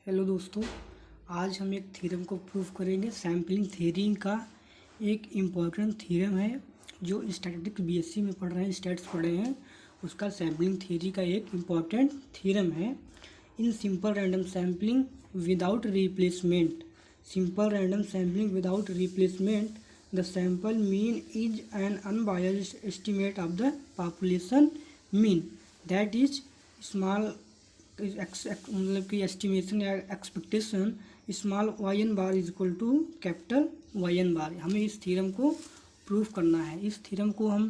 Hello दोस्तों, आज हम एक थ्योरम को प्रूव करेंगे। सैम्पलिंग थ्योरी का एक इम्पॉर्टेंट थ्योरम है जो स्टैटिस्टिक्स बीएससी में पढ़ रहे हैं, स्टैट्स पढ़े हैं, उसका सैम्पलिंग थ्योरी का एक इम्पॉर्टेंट थ्योरम है। In simple random sampling without replacement, simple random sampling without replacement, the sample mean is an unbiased estimate of the population mean that is small मतलब कि एस्टिमेशन या expectation small y N bar is equal to capital Y N bar. हमें इस theorem को prove करना है। इस theorem को हम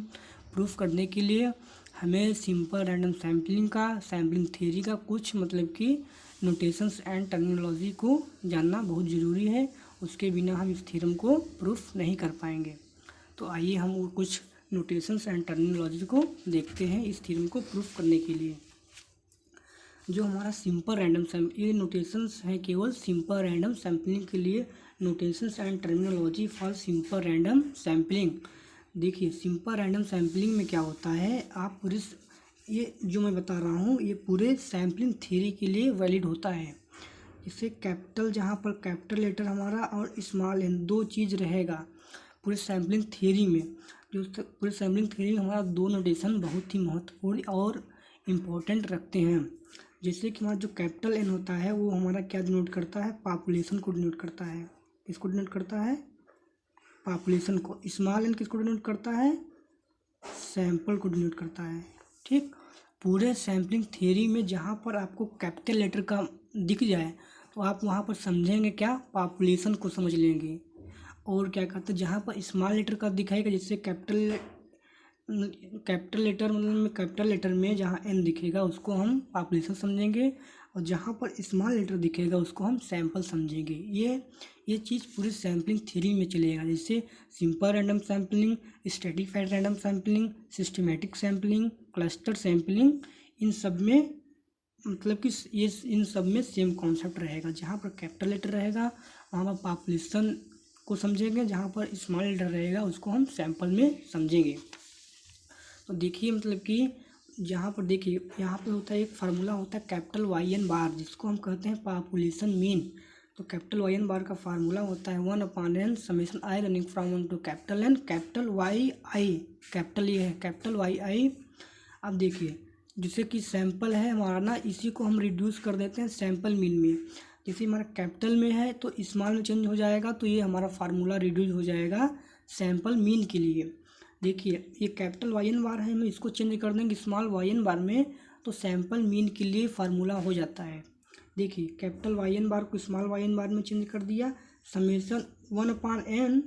प्रूव करने के लिए हमें सिंपल रैंडम सैम्पलिंग का, सैम्पलिंग थ्योरी का कुछ मतलब कि नोटेशंस एंड टर्मिनोलॉजी को जानना बहुत ज़रूरी है। उसके बिना हम इस थ्योरम को प्रूफ नहीं कर पाएंगे। तो आइए हम वो कुछ नोटेशंस एंड टर्मिनोलॉजी को देखते हैं इस थ्योरम को प्रूफ करने के लिए। जो हमारा सिंपल रैंडम ये नोटेशंस हैं केवल सिंपल रैंडम सैम्पलिंग के लिए। Notations and terminology for simple random sampling. देखिए सिंपल रैंडम सैम्पलिंग में क्या होता है, आप पूरे ये जो मैं बता रहा हूँ ये पूरे सैम्पलिंग थ्योरी के लिए वैलिड होता है। जैसे कैपिटल, जहाँ पर कैपिटल लेटर हमारा और स्मॉल एन दो चीज़ रहेगा पूरे सैम्पलिंग थ्योरी में। जो पूरे सैम्पलिंग थ्योरी में हमारा दो नोटेशन बहुत ही महत्वपूर्ण और इम्पोर्टेंट रखते हैं। जैसे कि हमारा जो कैपिटल एन होता है वो हमारा क्या डिनोट करता है, पॉपुलेशन को डिनोट करता है। किसको डिनोट करता है, पॉपुलेशन को। स्मॉल एन किसको डिनोट करता है, सैंपल को डिनोट करता है। ठीक, पूरे सैम्पलिंग थ्योरी में जहाँ पर आपको कैपिटल लेटर का दिख जाए तो आप वहाँ पर समझेंगे क्या, पॉपुलेशन को समझ लेंगे। और क्या कहते हैं, जहाँ पर स्मॉल लेटर का दिखाएगा, जैसे कैपिटल लेटर मतलब कैपिटल लेटर में जहाँ एन दिखेगा उसको हम पॉपुलेशन समझेंगे, और जहाँ पर स्मॉल लेटर दिखेगा उसको हम सैंपल समझेंगे। ये चीज़ पूरी सैम्पलिंग थ्योरी में चलेगा। जैसे simple random sampling, stratified random sampling, systematic sampling, cluster sampling, इन सब में मतलब कि ये इन सब में सेम कॉन्सेप्ट रहेगा। जहाँ पर कैपिटल लेटर रहेगा वहाँ पर पॉपुलेशन को समझेंगे, जहाँ पर स्मॉल लेटर रहेगा उसको हम सैंपल में समझेंगे। तो देखिए मतलब कि जहाँ पर देखिए यहाँ पे होता है एक फार्मूला होता है कैपिटल वाई एन बार, जिसको हम कहते हैं पॉपुलेशन मीन। तो कैपिटल वाई एन बार का फार्मूला होता है 1/n summation i running from 1 to capital N capital Y i. Capital ये है कैपिटल वाई आई। अब देखिए जैसे कि सैंपल है हमारा ना, इसी को हम रिड्यूस कर देते हैं सैंपल मीन में। जैसे हमारा कैपिटल में है तो स्मॉल में चेंज हो जाएगा, तो ये हमारा फार्मूला रिड्यूस हो जाएगा सैंपल मीन के लिए। देखिए ये कैपिटल वाई एन बार है, हम इसको चेंज कर देंगे स्मॉल वाई एन बार में, तो सैंपल मीन के लिए फार्मूला हो जाता है। देखिए कैपिटल वाई एन बार को स्मॉल वाई एन बार में चेंज कर दिया, समेशन 1/n,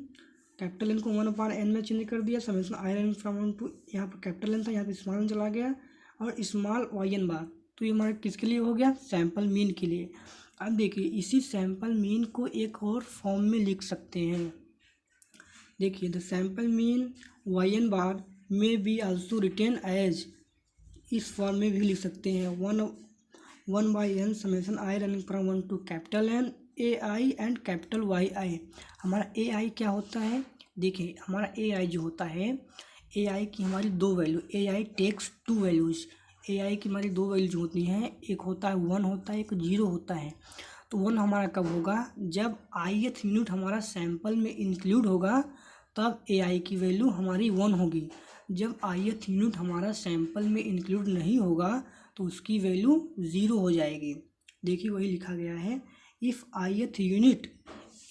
कैपिटल एन को 1/n में चेंज कर दिया, summation i running from 1 to, यहाँ पर कैपिटल एन था यहाँ पर स्मॉल एन चला गया, और स्मॉल वाई एन बार। तो ये हमारा किसके लिए हो गया, सैंपल मीन के लिए। अब देखिए इसी सैंपल मीन को एक और फॉर्म में लिख सकते हैं। देखिए the sample mean y N bar में बी आल्सो रिटेन एज, इस फॉर्म में भी लिख सकते हैं 1/n summation i running from 1 to capital n a i and capital Y i. हमारा ए आई क्या होता है, देखिए हमारा ए आई जो होता है, ए आई की हमारी दो value, a I takes 2 values. A i की हमारी दो वैल्यूज होती हैं, एक होता है 1 होता है, एक 0 होता है। तो 1 हमारा कब होगा, जब ith यूनिट हमारा सैंपल में इंक्लूड होगा तब ए आई की वैल्यू हमारी 1 होगी। जब ith यूनिट हमारा सैंपल में इंक्लूड नहीं होगा तो उसकी वैल्यू 0 हो जाएगी। देखिए वही लिखा गया है, if ith unit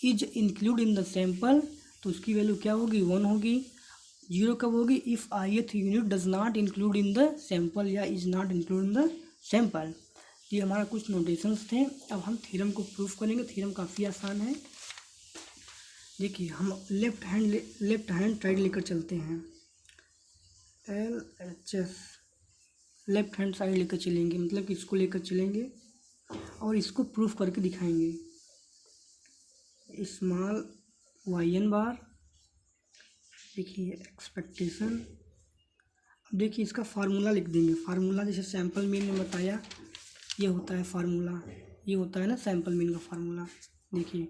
is include in the sample, तो उसकी वैल्यू क्या होगी, 1 होगी। 0 कब होगी, if ith unit does not include in the sample या is not include in the sample. ये हमारा कुछ नोटेशंस थे। अब हम थ्योरम को प्रूफ करेंगे। थ्योरम काफ़ी आसान है। देखिए हम लेफ्ट हैंड साइड लेकर चलते हैं, LHS लेफ्ट हैंड साइड लेकर चलेंगे, मतलब कि इसको लेकर चलेंगे और इसको प्रूफ करके दिखाएंगे। स्मॉल वाई एन बार, देखिए एक्सपेक्टेशन। अब देखिए इसका फार्मूला लिख देंगे। फार्मूला जैसे सैंपल मीन में बताया, ये होता है फार्मूला, ये होता है ना सैंपल मीन का फार्मूला। देखिए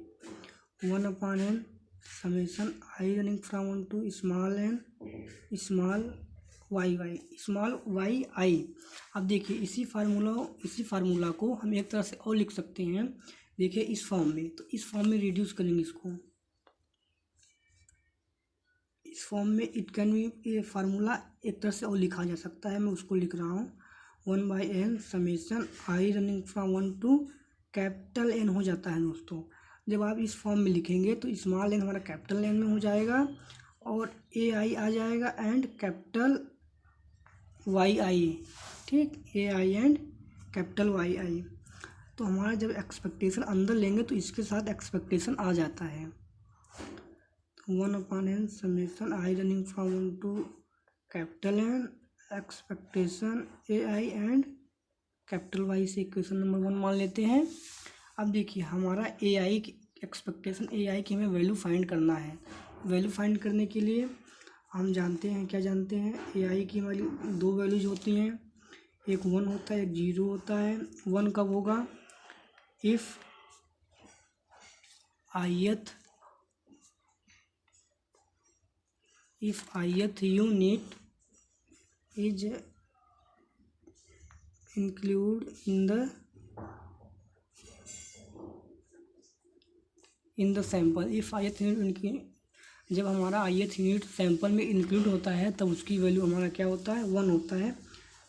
1/n summation i running from 1 to small n small y, small y i. अब देखिए इसी फार्मूला को हम एक तरह से और लिख सकते हैं, देखिए इस फॉर्म में, तो इस फॉर्म में रिड्यूस करेंगे इसको, इस फॉर्म में इट कैन बी, ये फार्मूला एक तरह से और लिखा जा सकता है, मैं उसको लिख रहा हूँ 1/n summation i running from 1 to capital N हो जाता है दोस्तों। जब आप इस फॉर्म में लिखेंगे तो स्मॉल एन हमारा कैपिटल एन में हो जाएगा और ए आई आ जाएगा एंड कैपिटल वाई आई, ठीक, ए i and capital Y i. तो हमारा जब एक्सपेक्टेशन अंदर लेंगे तो इसके साथ एक्सपेक्टेशन आ जाता है, 1/n summation i running from 1 to capital N expectation a i and capital Y से इक्वेशन नंबर 1 मान लेते हैं। अब देखिए हमारा ए आई की एक्सपेक्टेशन ए आई की हमें वैल्यू फाइंड करना है। वैल्यू फाइंड करने के लिए हम जानते हैं, क्या जानते हैं, ए आई की हमारी दो वैल्यूज होती हैं, एक 1 होता है, एक 0 होता है। 1 कब होगा, if ith unit is include in the sample. If ith unit, जब हमारा ith यूनिट सैंपल में इंक्लूड होता है तब उसकी वैल्यू हमारा क्या होता है, 1 होता है।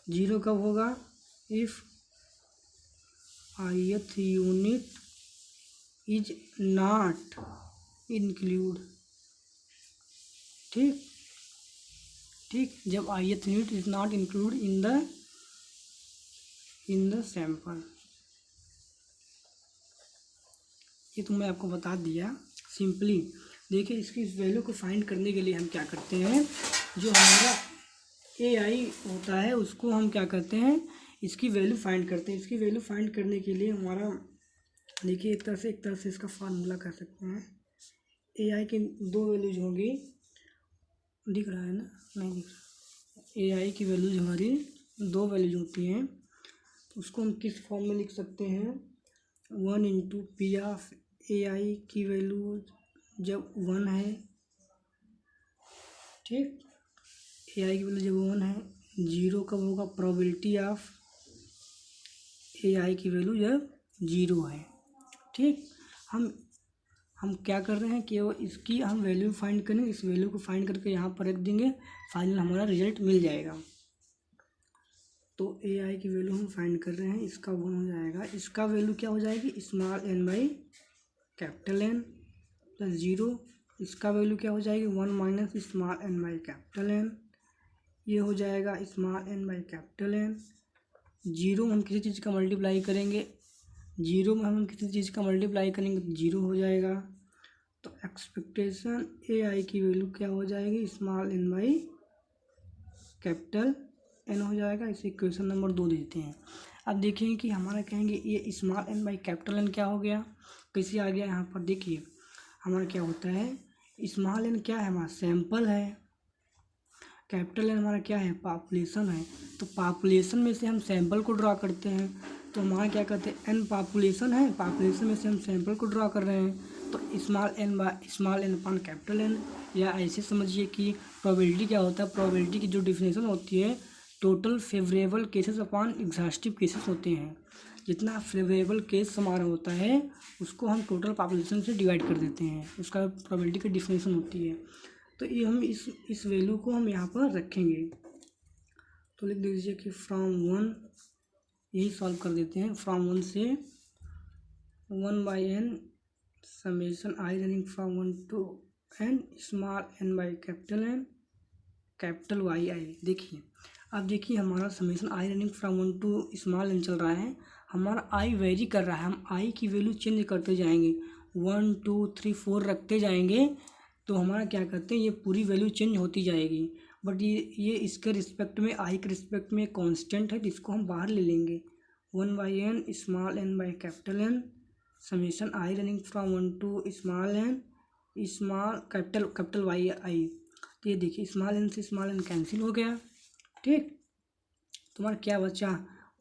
0 कब होगा, if ith unit is not include, ठीक, जब ith unit is not include in the sample. ये तो मैं आपको बता दिया सिंपली। देखिए इसकी इस वैल्यू को फाइंड करने के लिए हम क्या करते हैं, जो हमारा ए आई होता है उसको हम क्या करते हैं, इसकी वैल्यू फाइंड करते हैं। इसकी वैल्यू फाइंड करने के लिए हमारा देखिए एक तरह से इसका फार्मूला कर सकते हैं। ए आई की दो वैल्यूज होंगी, दिख रहा है ना, नहीं दिख रहा, ए आई की वैल्यूज हमारी दो वैल्यूज होती हैं, तो उसको हम किस फॉर्म में लिख सकते हैं, 1 into P of A i की वैल्यू जब 1 है, ठीक, ए आई की वैल्यू जब 1 है। 0 कब होगा, प्रोबेबिलिटी ऑफ ए आई की वैल्यू जब 0 है, ठीक। हम क्या कर रहे हैं कि वो इसकी हम वैल्यू फाइंड करेंगे, इस वैल्यू को फाइंड करके यहाँ पर रख देंगे, फाइनल हमारा रिजल्ट मिल जाएगा। तो ए आई की वैल्यू हम फाइंड कर रहे हैं, इसका 1 हो जाएगा, इसका वैल्यू क्या हो जाएगी, small n by capital N plus 0, इसका वैल्यू क्या हो जाएगी, 1 minus small n by capital N, ये हो जाएगा small n by capital N. 0 में हम किसी चीज़ का मल्टीप्लाई करेंगे, 0 में हम किसी चीज़ का मल्टीप्लाई करेंगे तो 0 हो जाएगा। तो एक्सपेक्टेशन ए आई की वैल्यू क्या हो जाएगी, small n by capital N हो जाएगा। इसे इक्वेशन नंबर 2 देते हैं। अब देखेंगे कि हमारा कहेंगे ये small n by capital N क्या हो गया, कैसे आ गया, यहाँ पर देखिए हमारा क्या होता है, स्मॉल एन क्या है, हमारा सैंपल है, कैपिटल एन हमारा क्या है, पॉपुलेशन है। तो पॉपुलेशन में से हम सैंपल को ड्रा करते हैं, तो हमारा क्या कहते हैं, एन पॉपुलेशन है, पॉपुलेशन में से हम सैंपल को ड्रा कर रहे हैं, तो small n upon capital N. या ऐसे समझिए कि प्रोबेबिलिटी क्या होता है, प्रोबेबिलिटी की जो डिफिनेशन होती है, total favourable cases upon exhaustive cases होते हैं। जितना फेवरेबल केस हमारा होता है उसको हम टोटल पॉपुलेशन से डिवाइड कर देते हैं, उसका प्रोबेबिलिटी की डिफिनेशन होती है। तो ये हम इस वैल्यू को हम यहाँ पर रखेंगे, तो लिख दीजिए कि फ्रॉम 1, यही सॉल्व कर देते हैं, फ्रॉम 1 से 1/n summation i running from 1 to n small n by capital N capital Y i. देखिए अब देखिए हमारा summation i running from 1 to small n चल रहा है, हमारा आई वेरी कर रहा है, हम आई की वैल्यू चेंज करते जाएंगे, 1 2 3 4 रखते जाएंगे, तो हमारा क्या करते हैं, ये पूरी वैल्यू चेंज होती जाएगी। बट ये इसके रिस्पेक्ट में, आई के रिस्पेक्ट में कांस्टेंट है, जिसको हम बाहर ले लेंगे, 1/n small n by capital n summation i running from 1 to small n small capital Y i. तो ये देखिए स्मॉल एन से स्मॉल एन कैंसिल हो गया, ठीक, तुम्हारा क्या बचा,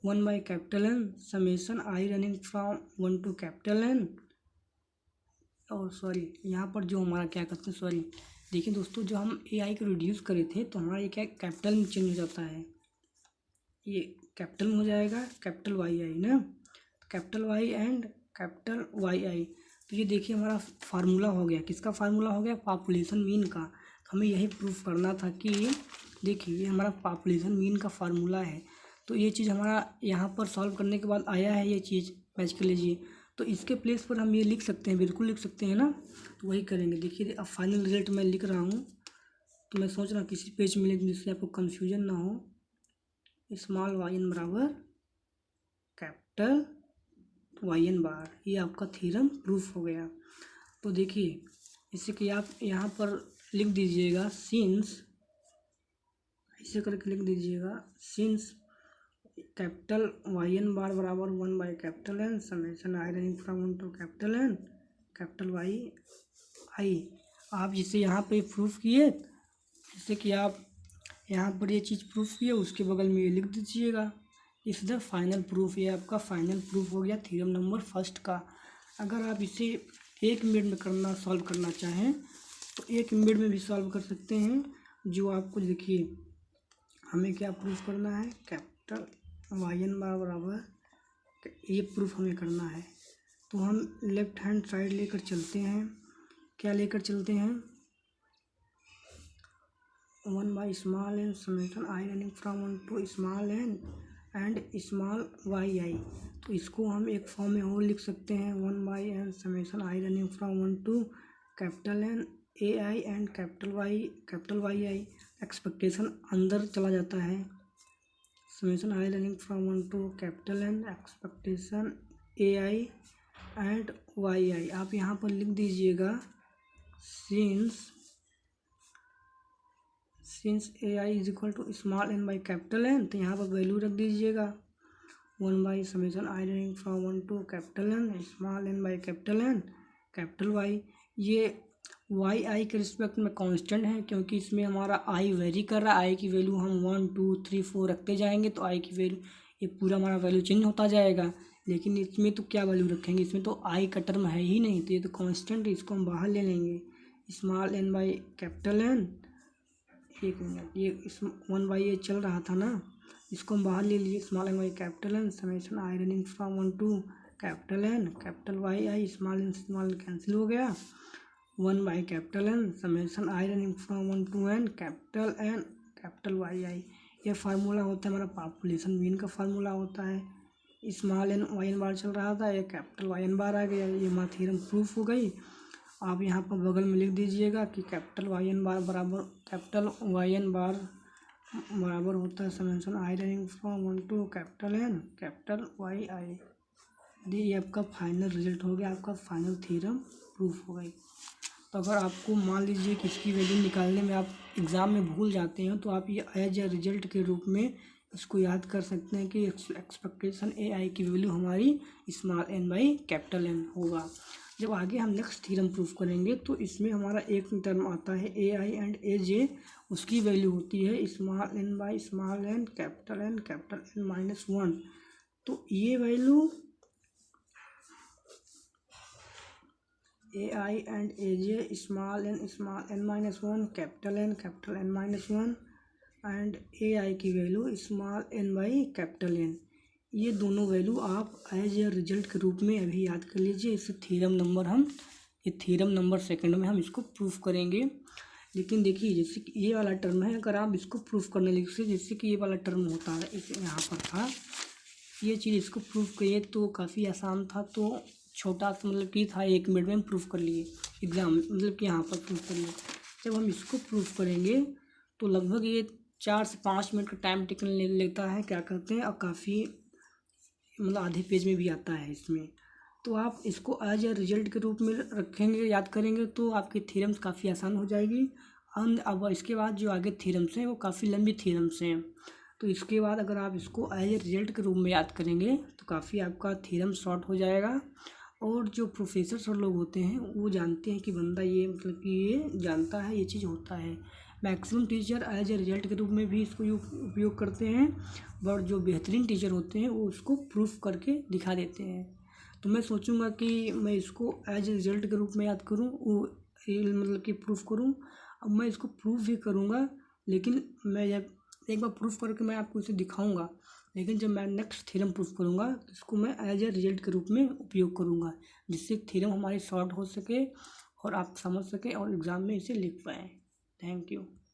1 by capital n summation i running from 1 to capital n, और सॉरी यहाँ पर जो हमारा क्या करते हैं, सॉरी देखिए दोस्तों, जो हम ए आई को रिड्यूस करे थे तो हमारा ये क्या कैपिटल में चेंज हो जाता है, ये कैपिटल में हो जाएगा कैपिटल वाई आई ना, capital y and capital Y i. तो ये देखिए हमारा फार्मूला हो गया, किसका फार्मूला हो गया, पॉपुलेशन मीन का। तो हमें यही प्रूफ करना था कि देखिए ये हमारा पॉपुलेशन मीन का फार्मूला है। तो ये चीज़ हमारा यहाँ पर सॉल्व करने के बाद आया है, ये चीज़ मैच कर लीजिए। तो इसके प्लेस पर हम ये लिख सकते हैं, बिल्कुल लिख सकते हैं ना। तो वही करेंगे। देखिए अब फाइनल रिजल्ट मैं लिख रहा हूँ, तो मैं सोच रहा हूँ किसी पेज में लिख दूँ जिससे आपको कन्फ्यूजन ना हो। स्मॉल वाई एन बराबर कैपिटल वाई एन बार, ये आपका थ्योरम प्रूफ हो गया। तो देखिए इससे कि आप यहाँ पर लिख दीजिएगा सिंस, ऐसे करके लिख दीजिएगा since capital Y N bar बराबर 1 by capital n summation i running from 1 to capital N capital Y i. आप जिसे यहाँ पे प्रूफ किए, जैसे कि आप यहाँ पर ये चीज़ प्रूफ किए, उसके बगल में ये लिख दीजिएगा इस द फाइनल प्रूफ। ये आपका फाइनल प्रूफ हो गया थ्योरम नंबर फर्स्ट का। अगर आप इसे 1 मिनट में सॉल्व करना चाहें तो 1 मिनट में भी सॉल्व कर सकते हैं। जो आपको देखिए हमें क्या प्रूफ करना है, कैपिटल वाई एन बार बराबर, ये प्रूफ हमें करना है। तो हम लेफ्ट हैंड साइड लेकर चलते हैं, क्या लेकर चलते हैं, 1 by small n summation i running from 1 to small n and small y i. तो इसको हम एक फॉर्म में और लिख सकते हैं, 1 by n summation i running from 1 to capital n a i and capital Y i. Expectation अंदर चला जाता है, summation i running from 1 to capital N expectation a i and y i. आप यहाँ पर लिख दीजिएगा since a i is equal to small n by capital n. तो यहाँ पर वैल्यू रख दीजिएगा 1 by summation i running from 1 to capital N small n by capital N capital Y. ये वाई आई के रिस्पेक्ट में कांस्टेंट है, क्योंकि इसमें हमारा आई वेरी कर रहा है। आई की वैल्यू हम 1 2 3 4 रखते जाएंगे तो आई की वैल्यू, ये पूरा हमारा वैल्यू चेंज होता जाएगा। लेकिन इसमें तो क्या वैल्यू रखेंगे, इसमें तो आई का टर्म है ही नहीं, तो ये तो कांस्टेंट है, इसको हम बाहर ले लेंगे। Small n by capital N, एक मिनट, ये इस 1 बाई ये चल रहा था ना, इसको हम बाहर ले लिए। Small n by capital n summation i running from 1 to capital N capital Y i, small cancel हो गया, 1 by capital n summation i running from 1 to n capital Y i. ये फार्मूला होता है हमारा पॉपुलेशन मीन का formula होता है। Small N Y N बार चल रहा था, ये कैपिटल वाई एन बार आ गया, ये हमारा थ्योरम प्रूफ हो गई। आप यहाँ पर बगल में लिख दीजिएगा कि कैपिटल वाई एन बार बराबर कैपिटल वाई एन बार बराबर होता है summation i running from 1 to capital N capital Y i. ये आपका फाइनल रिजल्ट हो गया, आपका फाइनल थ्योरम प्रूफ हो गई। तो अगर आपको मान लीजिए कि इसकी वैल्यू निकालने में आप एग्ज़ाम में भूल जाते हैं तो आप ये एज ए रिजल्ट के रूप में इसको याद कर सकते हैं कि एक्सपेक्टेशन ए आई की वैल्यू हमारी small n by capital N होगा। जब आगे हम नेक्स्ट थ्योरम प्रूफ करेंगे तो इसमें हमारा एक टर्म आता है ए आई एंड ए जे, उसकी वैल्यू होती है small n by small n capital n minus 1। तो ये value a i and a j small n minus 1 capital n minus 1 and a i की value small n by capital N. ये दोनों value आप as a result के रूप में अभी याद कर लीजिए। इसे थ्योरम नंबर सेकंड में हम इसको प्रूफ करेंगे। लेकिन देखिए जैसे कि ये वाला टर्म है, अगर आप इसको प्रूफ करने लिखे, जैसे कि ये वाला टर्म होता है, इसे यहाँ पर था, ये चीज़ इसको प्रूफ करिए तो काफ़ी आसान था। तो छोटा सा मतलब कि था, 1 मिनट में हम प्रूफ कर लिए एग्ज़ाम, मतलब कि यहाँ पर प्रूफ कर लिए। जब हम इसको प्रूफ करेंगे तो लगभग ये 4 से 5 मिनट का टाइम टेकन लेता है, क्या करते हैं, और काफ़ी मतलब आधे पेज में भी आता है इसमें। तो आप इसको एज ए रिजल्ट के रूप में रखेंगे, याद करेंगे तो आपकी थ्योरम्स काफ़ी आसान हो जाएगी। अब इसके बाद जो आगे थ्योरम्स हैं वो काफ़ी लंबी थ्योरम्स हैं। तो इसके बाद अगर आप इसको एज ए रिजल्ट के रूप में याद करेंगे तो काफ़ी आपका थ्योरम शॉर्ट हो जाएगा। और जो प्रोफेसर सर लोग होते हैं वो जानते हैं कि बंदा ये मतलब कि ये जानता है, ये चीज़ होता है। Maximum teacher as a result के रूप में भी इसको उपयोग करते हैं, बट जो बेहतरीन टीचर होते हैं वो उसको प्रूफ करके दिखा देते हैं। तो मैं सोचूंगा कि मैं इसको एज ए रिजल्ट के रूप में याद करूँ, वो मतलब कि प्रूफ करूँ। अब मैं इसको प्रूफ भी करूँगा, लेकिन मैं जब एक बार प्रूफ करके मैं आपको इसे दिखाऊंगा, लेकिन जब मैं नेक्स्ट थ्योरम प्रूफ करूँगा तो इसको मैं एज ए रिजल्ट के रूप में उपयोग करूँगा, जिससे थ्योरम हमारी शॉर्ट हो सके और आप समझ सकें और एग्ज़ाम में इसे लिख पाएँ। Thank you.